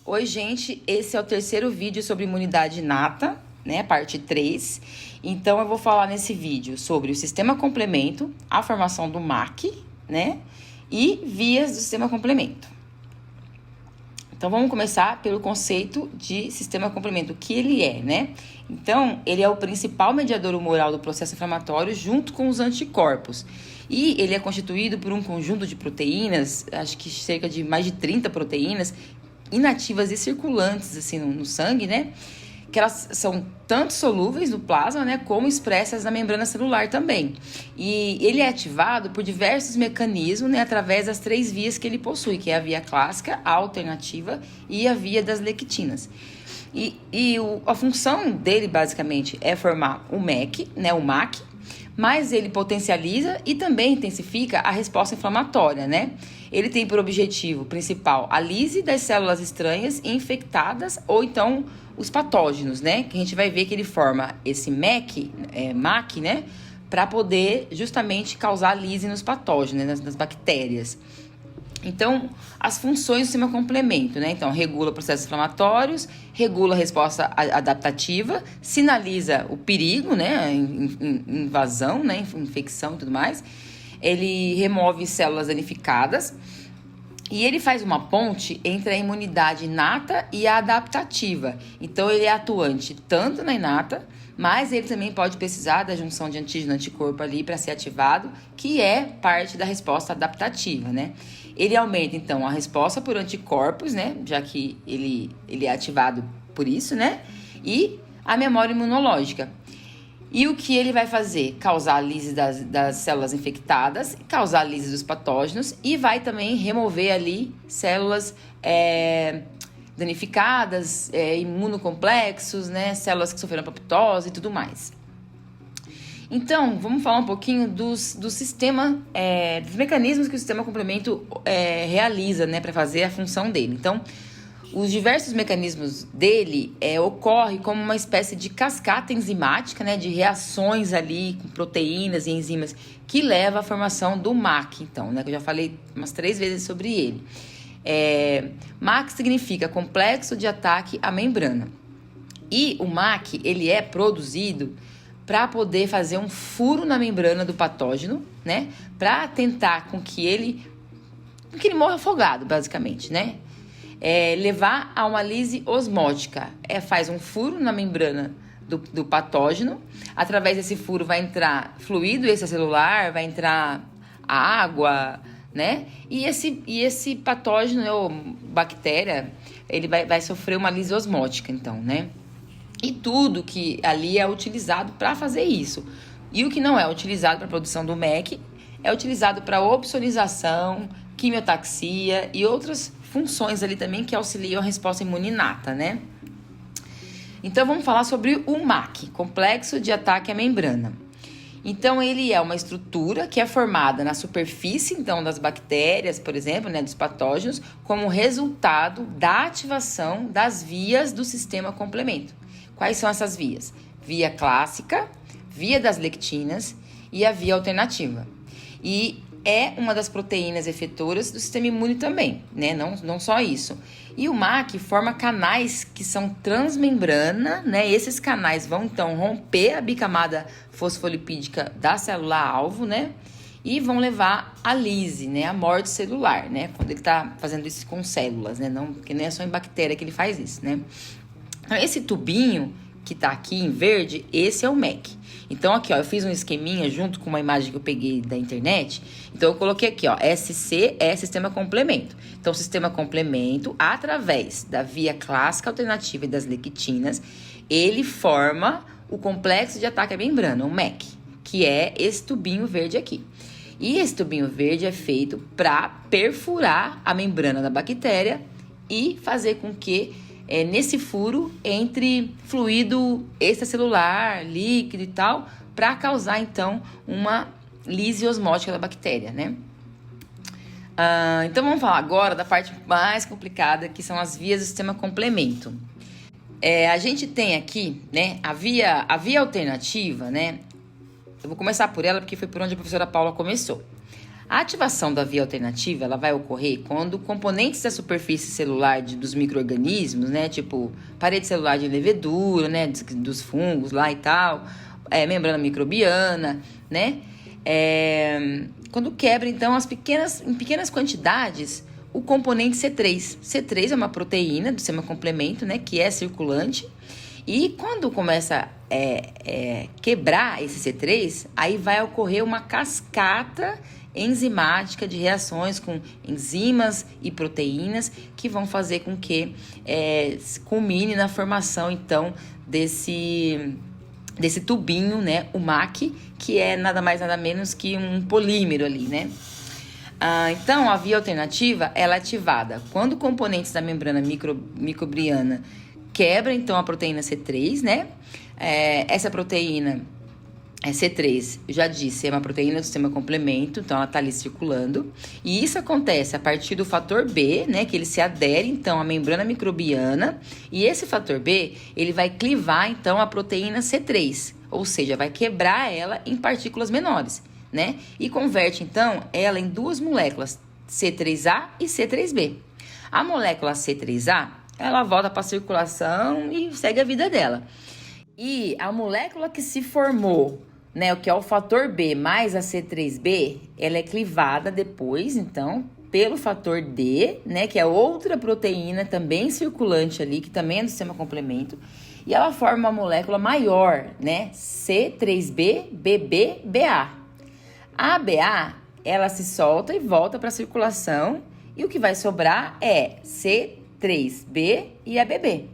Oi, gente, esse é o terceiro vídeo sobre imunidade inata, né, parte 3. Então, eu vou falar nesse vídeo sobre o sistema complemento, a formação do MAC, né, e vias do sistema complemento. Então, vamos começar pelo conceito de sistema complemento, o que ele é, né? Então, ele é o principal mediador humoral do processo inflamatório junto com os anticorpos. E ele é constituído por um conjunto de proteínas, acho que cerca de mais de 30 proteínas, inativas e circulantes, assim, no sangue, né? Que elas são tanto solúveis no plasma, né, como expressas na membrana celular também. E ele é ativado por diversos mecanismos, né, através das 3 vias que ele possui, que é a via clássica, a alternativa e a via das lectinas. A função dele, basicamente, é formar o MEC, né, o MAC, mas ele potencializa e também intensifica a resposta inflamatória, né? Ele tem por objetivo principal a lise das células estranhas infectadas ou então os patógenos, né? Que a gente vai ver que ele forma esse MAC, né? Para poder justamente causar lise nos patógenos, né? nas bactérias. Então, as funções do sistema complemento, né? Então, regula processos inflamatórios, regula a resposta adaptativa, sinaliza o perigo, né? Invasão, né? Infecção e tudo mais. Ele remove células danificadas e ele faz uma ponte entre a imunidade inata e a adaptativa. Então, ele é atuante tanto na inata, mas ele também pode precisar da junção de antígeno e anticorpo ali para ser ativado, que é parte da resposta adaptativa, né? Ele aumenta, então, a resposta por anticorpos, né? Já que ele é ativado por isso, né? E a memória imunológica. E o que ele vai fazer? Causar a lise das células infectadas, causar a lise dos patógenos e vai também remover ali células danificadas, imunocomplexos, né? Células que sofreram apoptose e tudo mais. Então, vamos falar um pouquinho do sistema, dos mecanismos que o sistema complemento realiza, né, para fazer a função dele. Então, os diversos mecanismos dele ocorrem como uma espécie de cascata enzimática, né, de reações ali com proteínas e enzimas que leva à formação do MAC, então, né, que eu já falei umas 3 vezes sobre ele. MAC significa complexo de ataque à membrana. E o MAC, ele é produzido para poder fazer um furo na membrana do patógeno, né? Para tentar com que ele morra afogado, basicamente, né? Levar a uma lise osmótica. Faz um furo na membrana do patógeno. Através desse furo vai entrar fluido extracelular, vai entrar a água, né? E esse patógeno, ou bactéria, ele vai sofrer uma lise osmótica, então, né? E tudo que ali é utilizado para fazer isso. E o que não é utilizado para a produção do MEC é utilizado para opsonização, quimiotaxia e outras funções ali também que auxiliam a resposta imune inata, né? Então, vamos falar sobre o MAC, Complexo de Ataque à Membrana. Então, ele é uma estrutura que é formada na superfície, então, das bactérias, por exemplo, né, dos patógenos, como resultado da ativação das vias do sistema complemento. Quais são essas vias? Via clássica, via das lectinas e a via alternativa. E é uma das proteínas efetoras do sistema imune também, né? Não só isso. E o MAC forma canais que são transmembrana, né? Esses canais vão, então, romper a bicamada fosfolipídica da célula-alvo, né? E vão levar à lise, né? A morte celular, né? Quando ele está fazendo isso com células, né? Não, porque nem é só em bactéria que ele faz isso, né? Então, esse tubinho que tá aqui em verde, esse é o MEC. Então, aqui, ó, eu fiz um esqueminha junto com uma imagem que eu peguei da internet. Então, eu coloquei aqui, ó, SC é sistema complemento. Então, sistema complemento, através da via clássica alternativa e das lectinas, ele forma o complexo de ataque à membrana, o MEC, que é esse tubinho verde aqui. E esse tubinho verde é feito para perfurar a membrana da bactéria e fazer com que nesse furo entre fluido extracelular, líquido e tal, para causar, então, uma lise osmótica da bactéria, né? Então, vamos falar agora da parte mais complicada, que são as vias do sistema complemento. A gente tem aqui, né, a via alternativa, né? Eu vou começar por ela, porque foi por onde a professora Paula começou. A ativação da via alternativa, ela vai ocorrer quando componentes da superfície celular dos micro-organismos, né, tipo parede celular de levedura, né, dos fungos lá e tal, membrana microbiana, né, quando quebra, então, em pequenas quantidades, o componente C3. C3 é uma proteína do sistema complemento, né, que é circulante, e quando começa a quebrar esse C3, aí vai ocorrer uma cascata enzimática de reações com enzimas e proteínas que vão fazer com que culmine na formação, então, desse tubinho, né, o MAC, que é nada mais nada menos que um polímero ali, né? Então, a via alternativa, ela é ativada quando componentes da membrana microbiana quebram, então, a proteína C3, né? Essa proteína C3, eu já disse, é uma proteína do sistema complemento, então ela está ali circulando. E isso acontece a partir do fator B, né? Que ele se adere, então, à membrana microbiana. E esse fator B, ele vai clivar, então, a proteína C3. Ou seja, vai quebrar ela em partículas menores, né? E converte, então, ela em duas moléculas, C3A e C3B. A molécula C3A, ela volta para a circulação e segue a vida dela. E a molécula que se formou, né, o que é o fator B mais a C3B, ela é clivada depois, então, pelo fator D, né, que é outra proteína também circulante ali, que também é do sistema complemento, e ela forma uma molécula maior, né, C3B-BB-BA. A BA, ela se solta e volta para a circulação, e o que vai sobrar é C3B e a BB,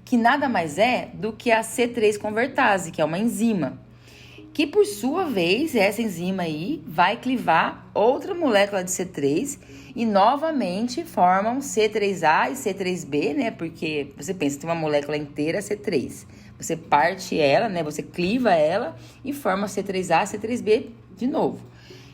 que nada mais é do que a C3 convertase, que é uma enzima, que por sua vez, essa enzima aí vai clivar outra molécula de C3 e novamente formam C3A e C3B, né? Porque você pensa, tem uma molécula inteira C3. Você parte ela, né? Você cliva ela e forma C3A e C3B de novo.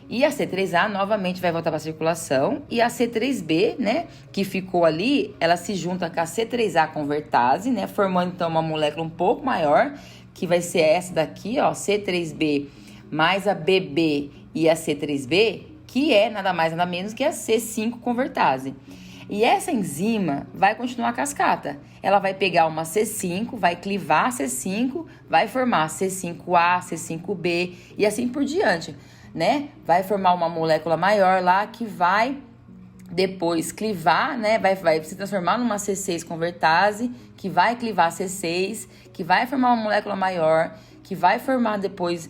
E a C3A novamente vai voltar para a circulação e a C3B, né, que ficou ali, ela se junta com a C3A convertase, né, formando então uma molécula um pouco maior, que vai ser essa daqui, ó, C3B mais a BB e a C3B, que é nada mais nada menos que a C5 convertase. E essa enzima vai continuar a cascata. Ela vai pegar uma C5, vai clivar a C5, vai formar C5A, C5B e assim por diante, né? Vai formar uma molécula maior lá que vai depois clivar, né? Vai se transformar numa C6 convertase, que vai clivar C6, que vai formar uma molécula maior, que vai formar depois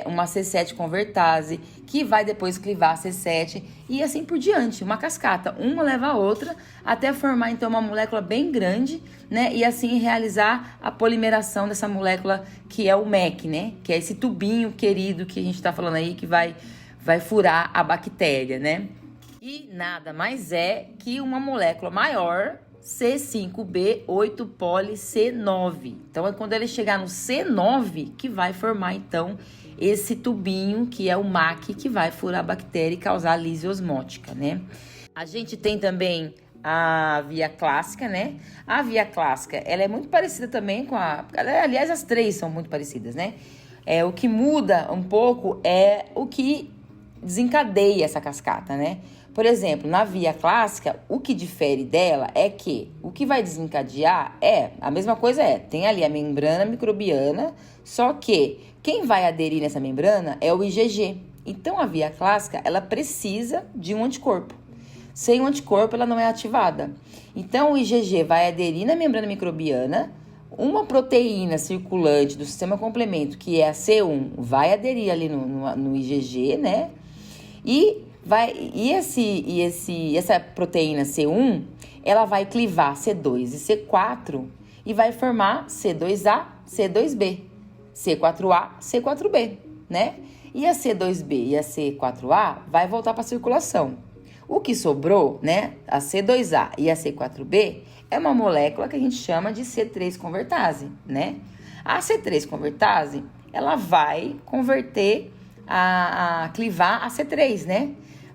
uma C7 convertase, que vai depois clivar C7 e assim por diante, uma cascata. Uma leva a outra até formar então uma molécula bem grande, né? E assim realizar a polimeração dessa molécula que é o MEC, né? Que é esse tubinho querido que a gente tá falando aí que vai furar a bactéria, né? E nada mais é que uma molécula maior, C5B8-poli-C9. Então, é quando ele chegar no C9 que vai formar, então, esse tubinho, que é o MAC, que vai furar a bactéria e causar lise osmótica, né? A gente tem também a via clássica, né? A via clássica, ela é muito parecida também com a... Aliás, as três são muito parecidas, né? O que muda um pouco é o que desencadeia essa cascata, né? Por exemplo, na via clássica, o que difere dela é que o que vai desencadear a mesma coisa tem ali a membrana microbiana, só que quem vai aderir nessa membrana é o IgG. Então, a via clássica, ela precisa de um anticorpo. Sem um anticorpo, ela não é ativada. Então, o IgG vai aderir na membrana microbiana, uma proteína circulante do sistema complemento, que é a C1, vai aderir ali no IgG, né? Essa proteína C1, ela vai clivar C2 e C4 e vai formar C2A, C2B, C4A, C4B, né? E a C2B e a C4A vai voltar para a circulação. O que sobrou, né, a C2A e a C4B, é uma molécula que a gente chama de C3 convertase, né? A C3 convertase, ela vai converter a clivar a C3, né?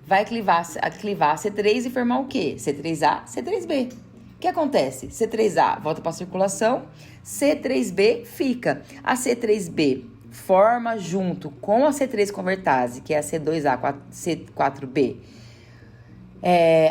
Vai clivar a C3 e formar o quê? C3A, C3B. O que acontece? C3A volta para a circulação, C3B fica. A C3B forma junto com a C3 convertase, que é a C2A, C4B,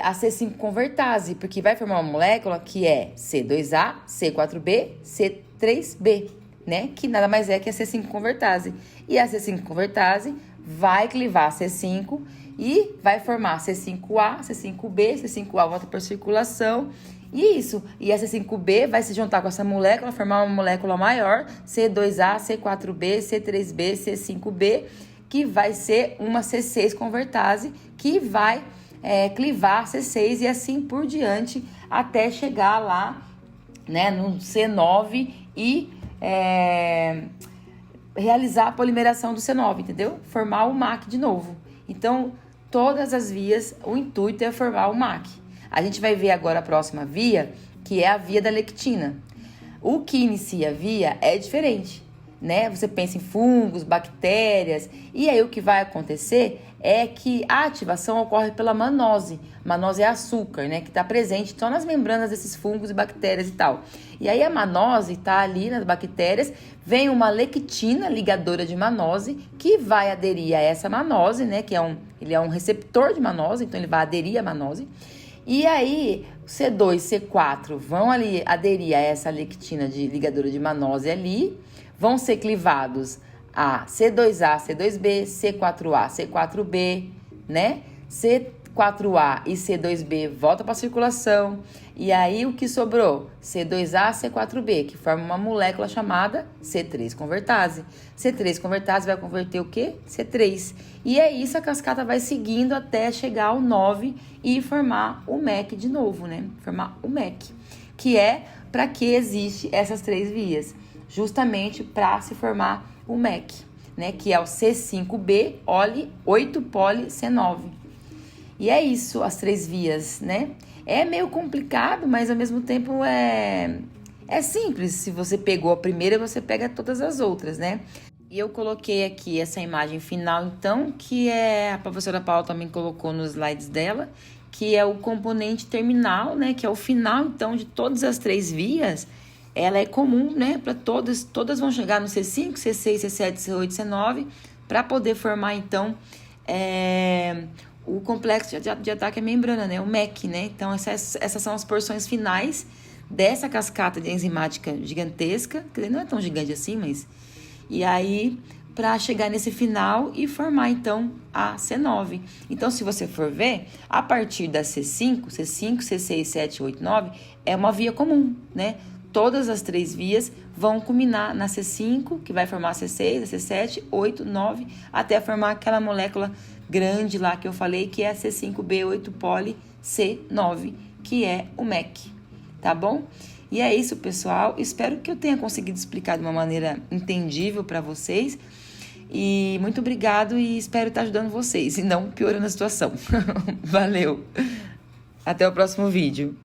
a C5 convertase, porque vai formar uma molécula que é C2A, C4B, C3B, né? Que nada mais é que a C5 convertase. E a C5 convertase vai clivar C5 e vai formar C5A, C5B, C5A volta para circulação. E isso, e a C5B vai se juntar com essa molécula, formar uma molécula maior, C2A, C4B, C3B, C5B, que vai ser uma C6 convertase, que vai clivar C6 e assim por diante, até chegar lá, né, no C9 e realizar a polimeração do C9, entendeu? Formar o MAC de novo. Então, todas as vias, o intuito é formar o MAC. A gente vai ver agora a próxima via, que é a via da lectina. O que inicia a via é diferente, né? Você pensa em fungos, bactérias, e aí o que vai acontecer é que a ativação ocorre pela manose. Manose é açúcar, né? Que está presente só nas membranas desses fungos e bactérias e tal. E aí a manose está ali nas bactérias, vem uma lectina ligadora de manose que vai aderir a essa manose, né? Que ele é um receptor de manose, então ele vai aderir à manose. E aí, C2, C4 vão ali aderir a essa lectina de ligadora de manose ali, vão ser clivados a C2A, C2B, C4A, C4B, né? C4A e C2B volta para a circulação. E aí, o que sobrou? C2A, C4B, que forma uma molécula chamada C3 convertase. C3 convertase vai converter o quê? C3. E é isso, a cascata vai seguindo até chegar ao 9 e formar o MEC de novo, né? Formar o MEC, que é para que existe essas três vias, justamente para se formar o MEC, né? Que é o C5B, ole 8 poli C9. E é isso, as três vias, né? É meio complicado, mas ao mesmo tempo é simples. Se você pegou a primeira, você pega todas as outras, né? E eu coloquei aqui essa imagem final, então, que a professora Paula também colocou nos slides dela, que é o componente terminal, né? Que é o final, então, de todas as três vias. Ela é comum, né? Para todas vão chegar no C5, C6, C7, C8, C9, para poder formar, então, o complexo de ataque à membrana, né? O MEC, né? Então, essas são as porções finais dessa cascata de enzimática gigantesca, que não é tão gigante assim, mas... E aí, para chegar nesse final e formar, então, a C9. Então, se você for ver, a partir da C5, C6, 7, 8, 9, é uma via comum, né? Todas as três vias vão culminar na C5, que vai formar a C6, a C7, 8, 9, até formar aquela molécula grande lá que eu falei, que é a C5B8 poli C9, que é o MEC, tá bom? E é isso, pessoal. Espero que eu tenha conseguido explicar de uma maneira entendível para vocês. E muito obrigado e espero estar ajudando vocês e não piorando a situação. Valeu! Até o próximo vídeo.